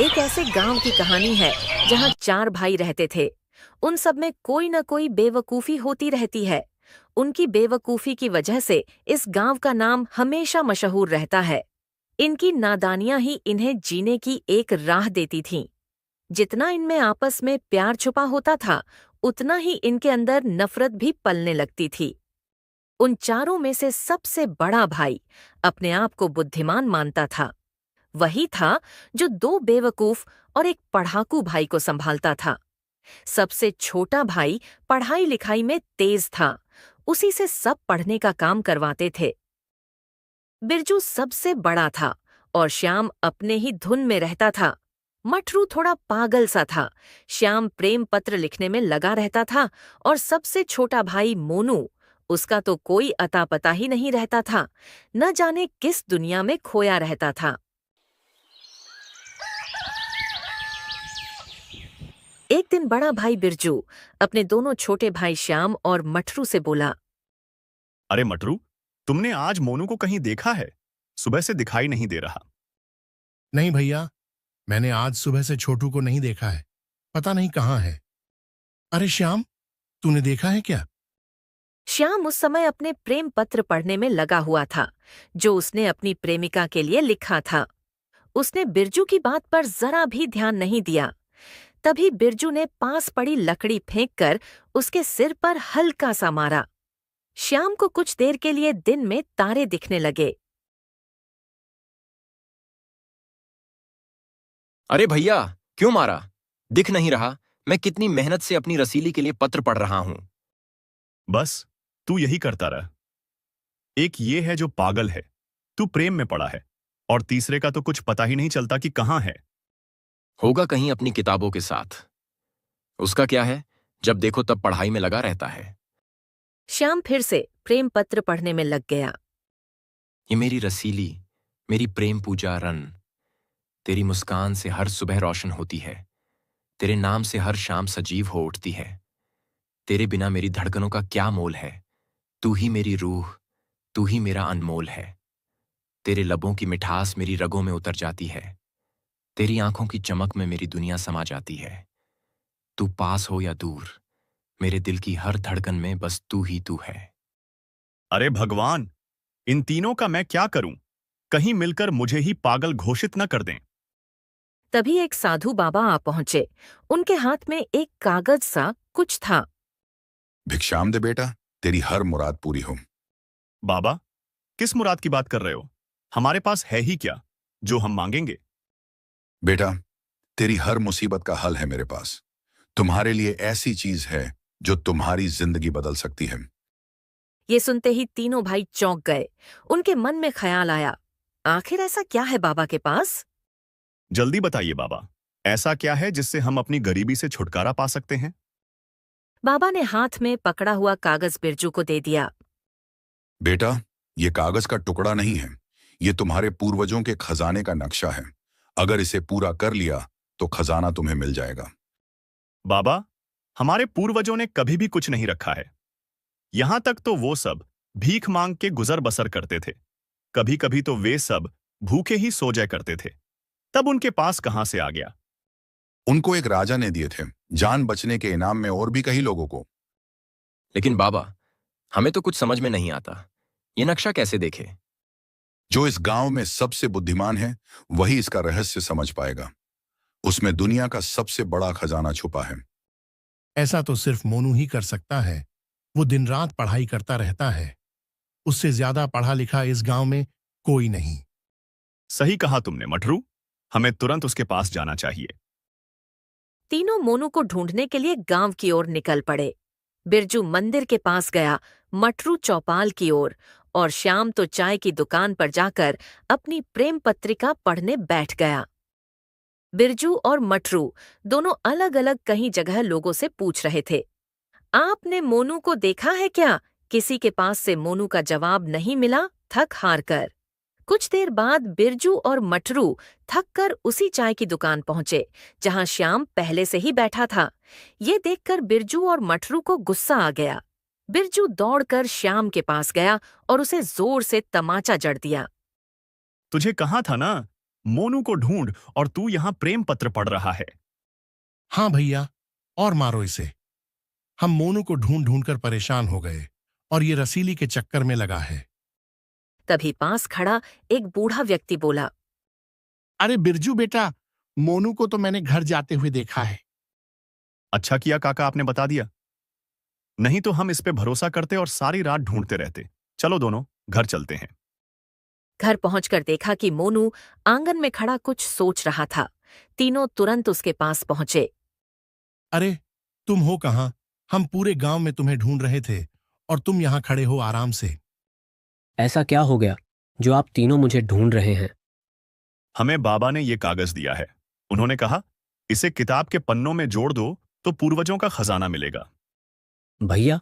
एक ऐसे गांव की कहानी है जहां 4 भाई रहते थे। उन सब में कोई न कोई बेवकूफी होती रहती है। उनकी बेवकूफी की वजह से इस गांव का नाम हमेशा मशहूर रहता है। इनकी नादानियां ही इन्हें जीने की एक राह देती थीं। जितना इनमें आपस में प्यार छुपा होता था, उतना ही इनके अंदर नफरत भी पलने लगती थी। उन चारों में से सबसे बड़ा भाई अपने आप को बुद्धिमान मानता था। वही था जो 2 बेवकूफ और एक पढ़ाकू भाई को संभालता था। सबसे छोटा भाई पढ़ाई लिखाई में तेज था। उसी से सब पढ़ने का काम करवाते थे। बिरजू सबसे बड़ा था और श्याम अपने ही धुन में रहता था। मटरू थोड़ा पागल सा था। श्याम प्रेम पत्र लिखने में लगा रहता था और सबसे छोटा भाई मोनू, उसका तो कोई अता पता ही नहीं रहता था। न जाने किस दुनिया में खोया रहता था। एक दिन बड़ा भाई बिरजू अपने दोनों छोटे भाई श्याम और मटरू से बोला। अरे मटरू, तुमने आज मोनू को कहीं देखा है? सुबह से दिखाई नहीं दे रहा। नहीं भैया, मैंने आज सुबह से छोटू को नहीं देखा है। पता नहीं कहाँ है। अरे श्याम, तूने देखा है क्या? श्याम उस समय अपने प्रेम पत्र पढ़ने में लगा हुआ था, जो उसने अपनी प्रेमिका के लिए लिखा था। उसने बिरजू की बात पर जरा भी ध्यान नहीं दिया। तभी बिरजू ने पास पड़ी लकड़ी फेंककर उसके सिर पर हल्का सा मारा। श्याम को कुछ देर के लिए दिन में तारे दिखने लगे। अरे भैया, क्यों मारा? दिख नहीं रहा? मैं कितनी मेहनत से अपनी रसीली के लिए पत्र पढ़ रहा हूं। बस तू यही करता रह। एक ये है जो पागल है, तू प्रेम में पड़ा है, और तीसरे का तो कुछ पता ही नहीं चलता कि कहाँ है। होगा कहीं अपनी किताबों के साथ। उसका क्या है, जब देखो तब पढ़ाई में लगा रहता है। श्याम फिर से प्रेम पत्र पढ़ने में लग गया। ये मेरी रसीली, मेरी प्रेम पूजा रन, तेरी मुस्कान से हर सुबह रोशन होती है। तेरे नाम से हर शाम सजीव हो उठती है। तेरे बिना मेरी धड़कनों का क्या मोल है। तू ही मेरी रूह, तू ही मेरा अनमोल है। तेरे लबों की मिठास मेरी रगों में उतर जाती है। तेरी आंखों की चमक में मेरी दुनिया समा जाती है। तू पास हो या दूर, मेरे दिल की हर धड़कन में बस तू ही तू है। अरे भगवान, इन तीनों का मैं क्या करूं? कहीं मिलकर मुझे ही पागल घोषित न कर दें। तभी एक साधु बाबा आ पहुंचे। उनके हाथ में एक कागज सा कुछ था। भिक्षाम दे बेटा, तेरी हर मुराद पूरी हो। बाबा, किस मुराद की बात कर रहे हो? हमारे पास है ही क्या जो हम मांगेंगे? बेटा, तेरी हर मुसीबत का हल है मेरे पास। तुम्हारे लिए ऐसी चीज है जो तुम्हारी जिंदगी बदल सकती है। ये सुनते ही तीनों भाई चौंक गए। उनके मन में ख्याल आया, आखिर ऐसा क्या है बाबा के पास? जल्दी बताइए बाबा, ऐसा क्या है जिससे हम अपनी गरीबी से छुटकारा पा सकते हैं? बाबा ने हाथ में पकड़ा हुआ कागज बिरजू को दे दिया। बेटा, ये कागज का टुकड़ा नहीं है, ये तुम्हारे पूर्वजों के खजाने का नक्शा है। अगर इसे पूरा कर लिया तो खजाना तुम्हें मिल जाएगा। बाबा, हमारे पूर्वजों ने कभी भी कुछ नहीं रखा है। यहां तक तो वो सब भीख मांग के गुजर बसर करते थे। कभी कभी तो वे सब भूखे ही सो जाया करते थे। तब उनके पास कहां से आ गया? उनको एक राजा ने दिए थे, जान बचने के इनाम में, और भी कई लोगों को। लेकिन बाबा, हमें तो कुछ समझ में नहीं आता। ये नक्शा कैसे देखे? जो इस गांव में सबसे बुद्धिमान है वही इसका रहस्य समझ पाएगा। उसमें दुनिया का सबसे बड़ा खजाना छुपा है। ऐसा तो सिर्फ मोनू ही कर सकता है। वो दिन रात पढ़ाई करता रहता है। उससे ज्यादा पढ़ा लिखा इस गांव में कोई नहीं। सही कहा तुमने मटरू, हमें तुरंत उसके पास जाना चाहिए। तीनों मोनू को ढूंढने के लिए गांव की ओर निकल पड़े। बिरजू मंदिर के पास गया, मटरू चौपाल की ओर, और श्याम तो चाय की दुकान पर जाकर अपनी प्रेम पत्रिका पढ़ने बैठ गया। बिरजू और मटरू दोनों अलग अलग कहीं जगह लोगों से पूछ रहे थे, आपने मोनू को देखा है क्या? किसी के पास से मोनू का जवाब नहीं मिला। थक हार कर कुछ देर बाद बिरजू और मटरू थक कर उसी चाय की दुकान पहुंचे जहां श्याम पहले से ही बैठा था। ये देखकर बिरजू और मटरू को गुस्सा आ गया। बिरजू दौड़कर श्याम के पास गया और उसे जोर से तमाचा जड़ दिया। तुझे कहा था ना, मोनू को ढूंढ और तू यहां प्रेम पत्र पढ़ रहा है। हाँ भैया, और मारो इसे। हम मोनू को ढूंढ ढूंढ कर परेशान हो गए और ये रसीली के चक्कर में लगा है। तभी पास खड़ा एक बूढ़ा व्यक्ति बोला, अरे बिरजू बेटा, मोनू को तो मैंने घर जाते हुए देखा है। अच्छा किया काका आपने बता दिया, नहीं तो हम इस पे भरोसा करते और सारी रात ढूंढते रहते। चलो दोनों घर चलते हैं। घर पहुंचकर देखा कि मोनू आंगन में खड़ा कुछ सोच रहा था। तीनों तुरंत उसके पास पहुंचे। अरे तुम हो कहाँ? हम पूरे गांव में तुम्हें ढूंढ रहे थे और तुम यहाँ खड़े हो आराम से। ऐसा क्या हो गया जो आप तीनों मुझे ढूंढ रहे हैं? हमें बाबा ने ये कागज दिया है। उन्होंने कहा इसे किताब के पन्नों में जोड़ दो तो पूर्वजों का खजाना मिलेगा। भैया,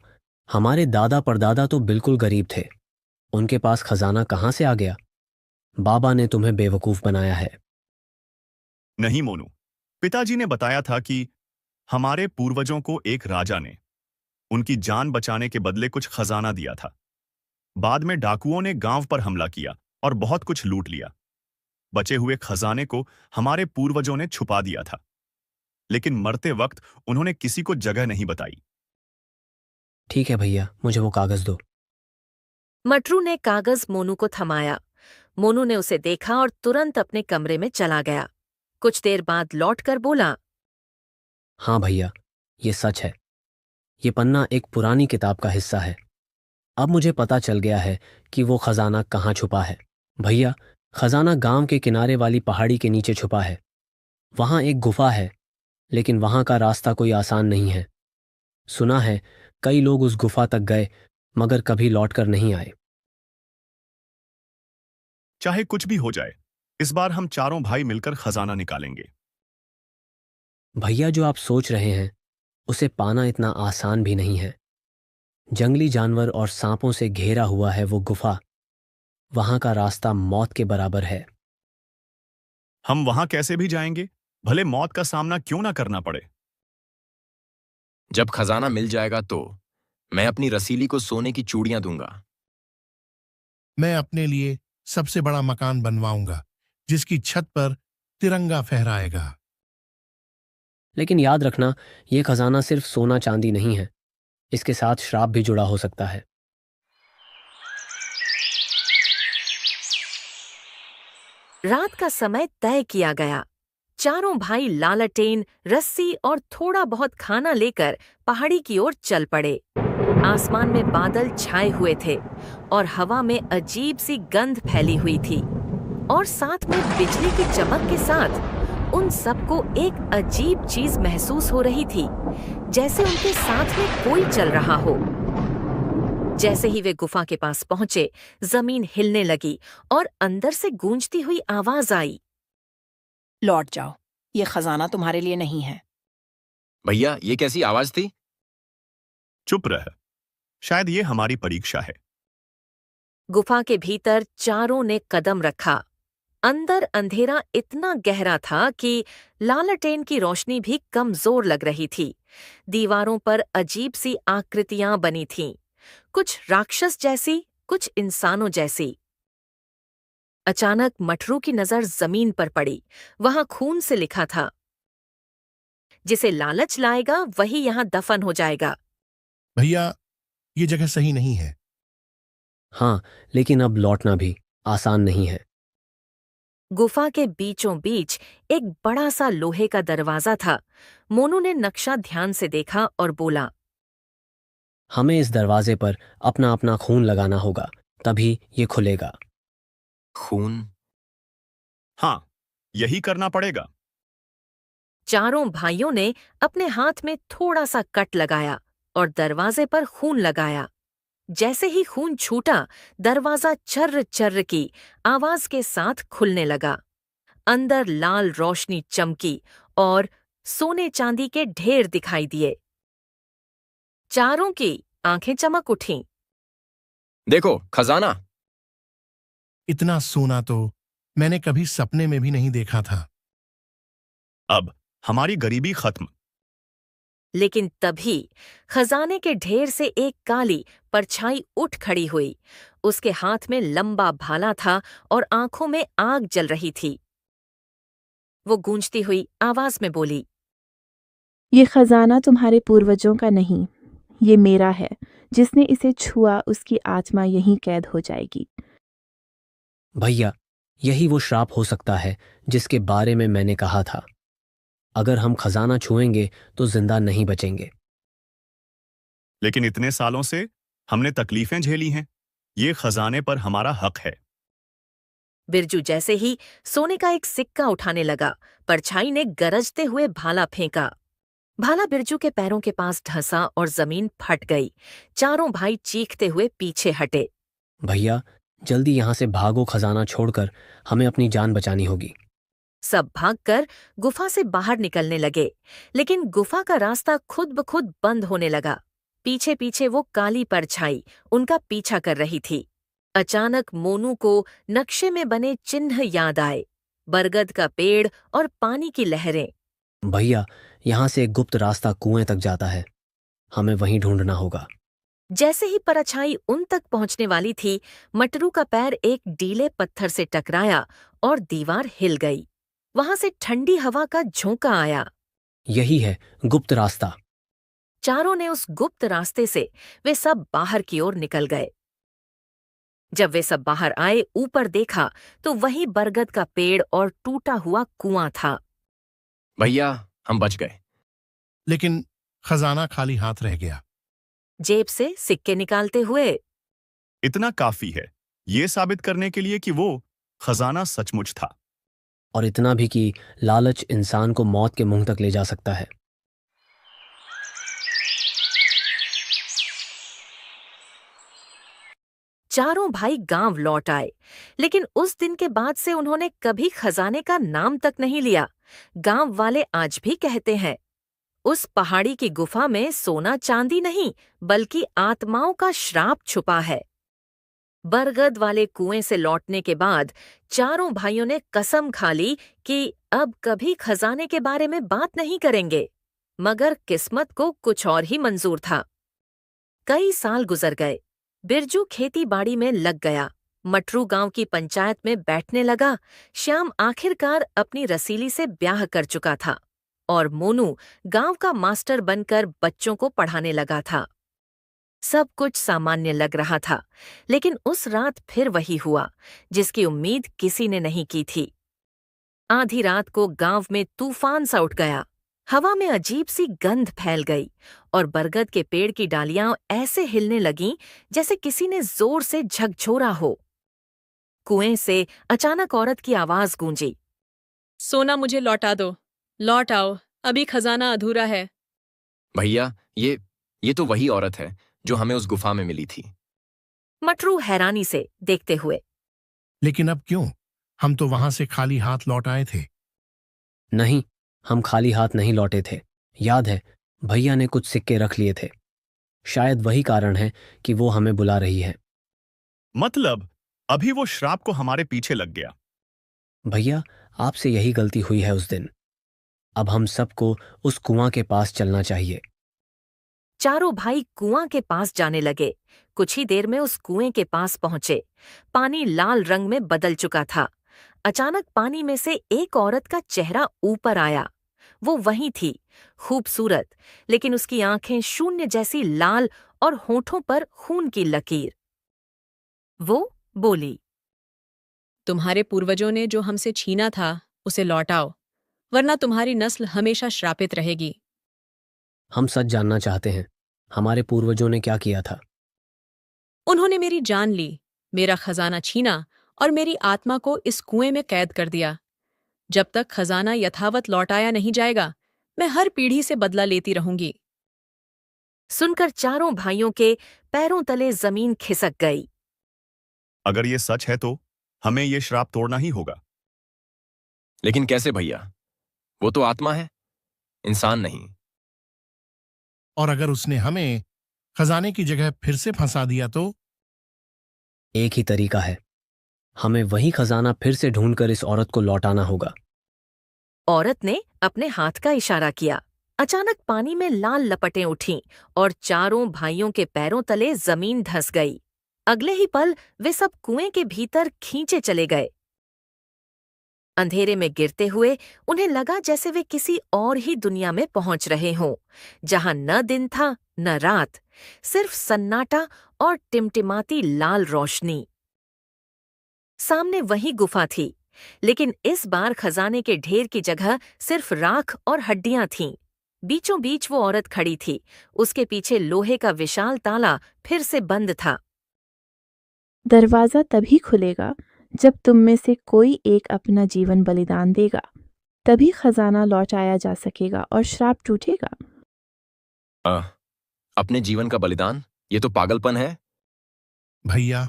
हमारे दादा परदादा तो बिल्कुल गरीब थे, उनके पास खजाना कहाँ से आ गया? बाबा ने तुम्हें बेवकूफ बनाया है। नहीं मोनू, पिताजी ने बताया था कि हमारे पूर्वजों को एक राजा ने उनकी जान बचाने के बदले कुछ खजाना दिया था। बाद में डाकुओं ने गांव पर हमला किया और बहुत कुछ लूट लिया। बचे हुए खजाने को हमारे पूर्वजों ने छुपा दिया था, लेकिन मरते वक्त उन्होंने किसी को जगह नहीं बताई। ठीक है भैया, मुझे वो कागज दो। मटरू ने कागज मोनू को थमाया। मोनू ने उसे देखा और तुरंत अपने कमरे में चला गया। कुछ देर बाद लौटकर बोला, हाँ भैया, ये सच है। ये पन्ना एक पुरानी किताब का हिस्सा है। अब मुझे पता चल गया है कि वो खजाना कहाँ छुपा है। भैया, खजाना गांव के किनारे वाली पहाड़ी के नीचे छुपा है। वहां एक गुफा है, लेकिन वहां का रास्ता कोई आसान नहीं है। सुना है कई लोग उस गुफा तक गए मगर कभी लौटकर नहीं आए। चाहे कुछ भी हो जाए, इस बार हम चारों भाई मिलकर खजाना निकालेंगे। भैया, जो आप सोच रहे हैं उसे पाना इतना आसान भी नहीं है। जंगली जानवर और सांपों से घेरा हुआ है वो गुफा। वहां का रास्ता मौत के बराबर है। हम वहां कैसे भी जाएंगे, भले मौत का सामना क्यों ना करना पड़े। जब खजाना मिल जाएगा तो मैं अपनी रसीली को सोने की चूड़ियां दूंगा। मैं अपने लिए सबसे बड़ा मकान बनवाऊंगा जिसकी छत पर तिरंगा फहराएगा। लेकिन याद रखना, ये खजाना सिर्फ सोना चांदी नहीं है, इसके साथ श्राप भी जुड़ा हो सकता है। रात का समय तय किया गया। चारों भाई लालटेन, रस्सी और थोड़ा बहुत खाना लेकर पहाड़ी की ओर चल पड़े। आसमान में बादल छाए हुए थे और हवा में अजीब सी गंध फैली हुई थी, और साथ में बिजली की चमक के साथ उन सबको एक अजीब चीज महसूस हो रही थी, जैसे उनके साथ में कोई चल रहा हो। जैसे ही वे गुफा के पास पहुंचे, जमीन हिलने लगी और अंदर से गूंजती हुई आवाज आई, लौट जाओ, ये खजाना तुम्हारे लिए नहीं है। भैया, ये कैसी आवाज थी? चुप रह, शायद ये हमारी परीक्षा है। गुफा के भीतर चारों ने कदम रखा। अंदर अंधेरा इतना गहरा था कि लालटेन की रोशनी भी कमजोर लग रही थी। दीवारों पर अजीब सी आकृतियां बनी थीं, कुछ राक्षस जैसी, कुछ इंसानों जैसी। अचानक मटरू की नजर जमीन पर पड़ी। वहां खून से लिखा था, जिसे लालच लाएगा वही यहां दफन हो जाएगा। भैया, ये जगह सही नहीं है। हाँ, लेकिन अब लौटना भी आसान नहीं है। गुफा के बीचों बीच एक बड़ा सा लोहे का दरवाजा था। मोनू ने नक्शा ध्यान से देखा और बोला, हमें इस दरवाजे पर अपना अपना खून लगाना होगा, तभी ये खुलेगा। खून? हाँ, यही करना पड़ेगा। चारों भाइयों ने अपने हाथ में थोड़ा सा कट लगाया और दरवाजे पर खून लगाया। जैसे ही खून छूटा, दरवाजा चर्र चर्र की आवाज के साथ खुलने लगा। अंदर लाल रोशनी चमकी और सोने चांदी के ढेर दिखाई दिए। चारों की आंखें चमक उठीं। देखो, खजाना! इतना सोना तो मैंने कभी सपने में भी नहीं देखा था। अब हमारी गरीबी खत्म। लेकिन तभी खजाने के ढेर से एक काली परछाई उठ खड़ी हुई। उसके हाथ में लंबा भाला था और आंखों में आग जल रही थी। वो गूंजती हुई आवाज में बोली। ये खजाना तुम्हारे पूर्वजों का नहीं, ये मेरा है। जिसने इसे छुआ उसकी आत्मा यहीं कैद हो जाएगी। भैया, यही वो श्राप हो सकता है जिसके बारे में मैंने कहा था। अगर हम खजाना छुएंगे तो जिंदा नहीं बचेंगे। लेकिन इतने सालों से हमने तकलीफें झेली हैं। ये खजाने पर हमारा हक है। बिरजू जैसे ही सोने का एक सिक्का उठाने लगा, परछाई ने गरजते हुए भाला फेंका। भाला बिरजू के पैरों के पास धंसा और जमीन फट गई। चारों भाई चीखते हुए पीछे हटे। भैया, जल्दी यहां से भागो, खजाना छोड़कर हमें अपनी जान बचानी होगी। सब भागकर गुफा से बाहर निकलने लगे, लेकिन गुफा का रास्ता खुद ब खुद बंद होने लगा। पीछे पीछे वो काली परछाई उनका पीछा कर रही थी। अचानक मोनू को नक्शे में बने चिन्ह याद आए, बरगद का पेड़ और पानी की लहरें। भैया, यहां से एक गुप्त रास्ता कुएं तक जाता है। हमें वहीं ढूंढना होगा। जैसे ही परछाई उन तक पहुंचने वाली थी, मटरू का पैर एक डीले पत्थर से टकराया और दीवार हिल गई। वहां से ठंडी हवा का झोंका आया। यही है गुप्त रास्ता। चारों ने उस गुप्त रास्ते से वे सब बाहर की ओर निकल गए। जब वे सब बाहर आए, ऊपर देखा तो वही बरगद का पेड़ और टूटा हुआ कुआं था। भैया, हम बच गए। लेकिन खजाना खाली हाथ रह गया। जेब से सिक्के निकालते हुए। इतना काफी है ये साबित करने के लिए कि वो खजाना सचमुच था। और इतना भी कि लालच इंसान को मौत के मुंह तक ले जा सकता है। चारों भाई गांव लौट आए, लेकिन उस दिन के बाद से उन्होंने कभी खजाने का नाम तक नहीं लिया। गांव वाले आज भी कहते हैं, उस पहाड़ी की गुफा में सोना चांदी नहीं, बल्कि आत्माओं का श्राप छुपा है। बरगद वाले कुएं से लौटने के बाद चारों भाइयों ने कसम खा ली कि अब कभी खजाने के बारे में बात नहीं करेंगे, मगर किस्मत को कुछ और ही मंजूर था। कई साल गुजर गए। बिरजू खेती बाड़ी में लग गया, मटरू गांव की पंचायत में बैठने लगा, श्याम आखिरकार अपनी रसीली से ब्याह कर चुका था और मोनू गांव का मास्टर बनकर बच्चों को पढ़ाने लगा था। सब कुछ सामान्य लग रहा था, लेकिन उस रात फिर वही हुआ जिसकी उम्मीद किसी ने नहीं की थी। आधी रात को गांव में तूफान सा उठ गया। हवा में अजीब सी गंध फैल गई और बरगद के पेड़ की डालियां ऐसे हिलने लगीं जैसे किसी ने जोर से झकझोरा हो। कुएं से अचानक औरत की आवाज गूंजी। सोना मुझे लौटा दो, लौट आओ, अभी खजाना अधूरा है। भैया, ये तो वही औरत है जो हमें उस गुफा में मिली थी। मटरू हैरानी से देखते हुए। लेकिन अब क्यों? हम तो वहां से खाली हाथ लौट आए थे। नहीं, हम खाली हाथ नहीं लौटे थे। याद है, भैया ने कुछ सिक्के रख लिए थे। शायद वही कारण है कि वो हमें बुला रही है। मतलब अभी वो श्राप को हमारे पीछे लग गया। भैया, आपसे यही गलती हुई है उस दिन। अब हम सबको उस कुआं के पास चलना चाहिए। चारों भाई कुआं के पास जाने लगे। कुछ ही देर में उस कुएं के पास पहुंचे। पानी लाल रंग में बदल चुका था। अचानक पानी में से एक औरत का चेहरा ऊपर आया। वो वही थी, खूबसूरत, लेकिन उसकी आंखें शून्य जैसी लाल और होठों पर खून की लकीर। वो बोली, तुम्हारे पूर्वजों ने जो हमसे छीना था उसे लौटाओ, वरना तुम्हारी नस्ल हमेशा श्रापित रहेगी। हम सच जानना चाहते हैं, हमारे पूर्वजों ने क्या किया था? उन्होंने मेरी जान ली, मेरा खजाना छीना और मेरी आत्मा को इस कुएं में कैद कर दिया। जब तक खजाना यथावत लौटाया नहीं जाएगा, मैं हर पीढ़ी से बदला लेती रहूंगी। सुनकर चारों भाइयों के पैरों तले जमीन खिसक गई। अगर ये सच है तो हमें ये श्राप तोड़ना ही होगा। लेकिन कैसे भैया? वो तो आत्मा है, इंसान नहीं। और अगर उसने हमें खजाने की जगह फिर से फंसा दिया तो? एक ही तरीका है, हमें वही खजाना फिर से ढूंढकर इस औरत को लौटाना होगा। औरत ने अपने हाथ का इशारा किया। अचानक पानी में लाल लपटें उठीं और चारों भाइयों के पैरों तले जमीन धंस गई। अगले ही पल वे सब कुएं के भीतर खींचे चले गए। अंधेरे में गिरते हुए उन्हें लगा जैसे वे किसी और ही दुनिया में पहुंच रहे हों, जहां न दिन था न रात, सिर्फ सन्नाटा और टिमटिमाती लाल रोशनी। सामने वही गुफा थी, लेकिन इस बार खजाने के ढेर की जगह सिर्फ राख और हड्डियां थीं। बीचों बीच वो औरत खड़ी थी, उसके पीछे लोहे का विशाल ताला फिर से बंद था। दरवाजा तभी खुलेगा जब तुम में से कोई एक अपना जीवन बलिदान देगा, तभी खजाना लौटाया जा सकेगा और श्राप टूटेगा। अपने जीवन का बलिदान? ये तो पागलपन है। भैया,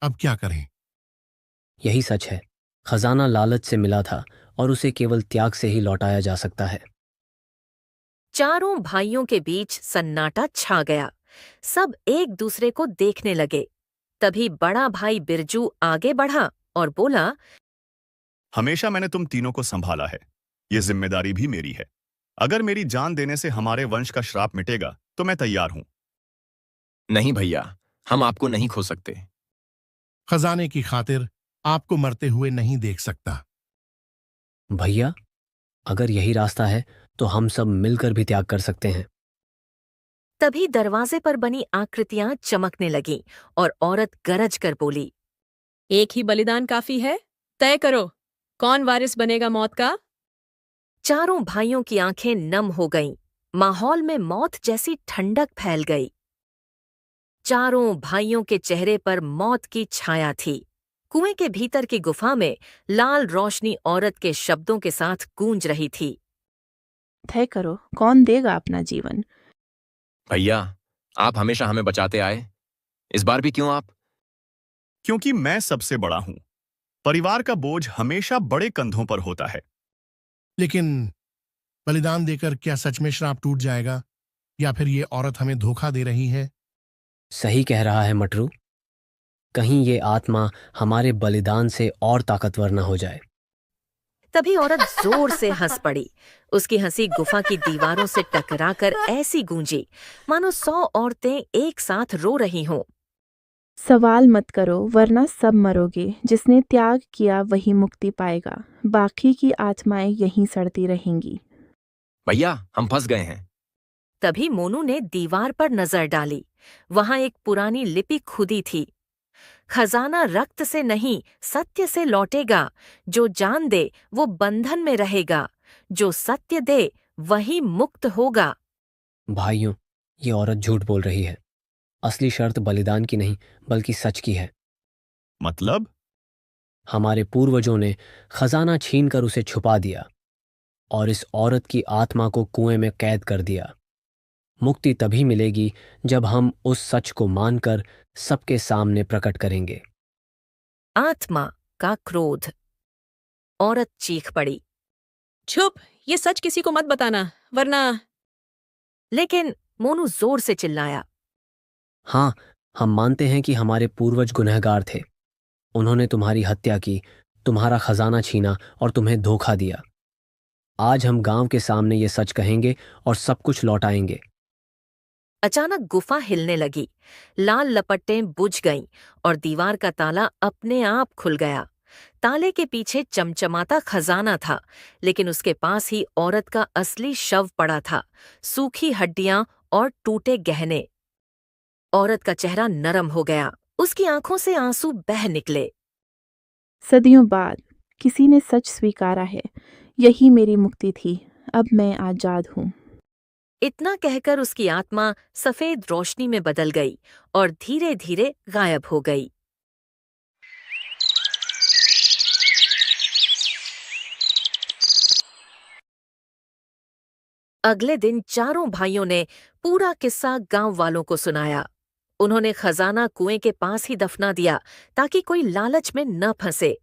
अब क्या करें? यही सच है। खजाना लालच से मिला था और उसे केवल त्याग से ही लौटाया जा सकता है। चारों भाइयों के बीच सन्नाटा छा गया। सब एक दूसरे को देखने लगे। तभी बड़ा भाई बिरजू आगे बढ़ा और बोला, हमेशा मैंने तुम तीनों को संभाला है, ये जिम्मेदारी भी मेरी है। अगर मेरी जान देने से हमारे वंश का श्राप मिटेगा तो मैं तैयार हूं। नहीं भैया, हम आपको नहीं खो सकते। खजाने की खातिर आपको मरते हुए नहीं देख सकता। भैया, अगर यही रास्ता है तो हम सब मिलकर भी त्याग कर सकते हैं। तभी दरवाजे पर बनी आकृतियां चमकने लगीं और औरत गरज कर बोली, एक ही बलिदान काफी है। तय करो, कौन वारिस बनेगा मौत का? चारों भाइयों की आंखें नम हो गईं। माहौल में मौत जैसी ठंडक फैल गई। चारों भाइयों के चेहरे पर मौत की छाया थी। कुएं के भीतर की गुफा में लाल रोशनी औरत के शब्दों के साथ गूंज रही थी। तय करो, कौन देगा अपना जीवन? भैया, आप हमेशा हमें बचाते आए, इस बार भी क्यों आप? क्योंकि मैं सबसे बड़ा हूं। परिवार का बोझ हमेशा बड़े कंधों पर होता है। लेकिन बलिदान देकर क्या सच में श्राप टूट जाएगा, या फिर ये औरत हमें धोखा दे रही है? सही कह रहा है मटरू। कहीं ये आत्मा हमारे बलिदान से और ताकतवर न हो जाए। तभी औरत जोर से हंस पड़ी। उसकी हंसी गुफा की दीवारों से टकराकर ऐसी गूंजी मानो 100 औरतें एक साथ रो रही हों। सवाल मत करो, वरना सब मरोगे। जिसने त्याग किया वही मुक्ति पाएगा, बाकी की आत्माएं यहीं सड़ती रहेंगी। भैया, हम फंस गए हैं। तभी मोनू ने दीवार पर नजर डाली। वहां एक पुरानी लिपि खुदी थी। खजाना रक्त से नहीं, सत्य से लौटेगा। जो जान दे वो बंधन में रहेगा, जो सत्य दे वही मुक्त होगा। भाइयों, ये औरत झूठ बोल रही है। असली शर्त बलिदान की नहीं बल्कि सच की है। मतलब? हमारे पूर्वजों ने खजाना छीनकर उसे छुपा दिया और इस औरत की आत्मा को कुएं में कैद कर दिया। मुक्ति तभी मिलेगी जब हम उस सच को मानकर सबके सामने प्रकट करेंगे। आत्मा का क्रोध। औरत चीख पड़ी, चुप, ये सच किसी को मत बताना, वरना। लेकिन मोनू जोर से चिल्लाया, हाँ, हम मानते हैं कि हमारे पूर्वज गुनहगार थे। उन्होंने तुम्हारी हत्या की, तुम्हारा खजाना छीना और तुम्हें धोखा दिया। आज हम गांव के सामने ये सच कहेंगे और सब कुछ लौटाएंगे। अचानक गुफा हिलने लगी। लाल लपटें बुझ गईं और दीवार का ताला अपने आप खुल गया। ताले के पीछे चमचमाता खजाना था, लेकिन उसके पास ही औरत का असली शव पड़ा था, सूखी हड्डियां और टूटे गहने। औरत का चेहरा नरम हो गया, उसकी आंखों से आंसू बह निकले। सदियों बाद किसी ने सच स्वीकारा है। यही मेरी मुक्ति थी। अब मैं आजाद हूँ। इतना कहकर उसकी आत्मा सफेद रोशनी में बदल गई और धीरे धीरे गायब हो गई। अगले दिन चारों भाइयों ने पूरा किस्सा गांव वालों को सुनाया। उन्होंने खजाना कुएं के पास ही दफना दिया ताकि कोई लालच में न फंसे।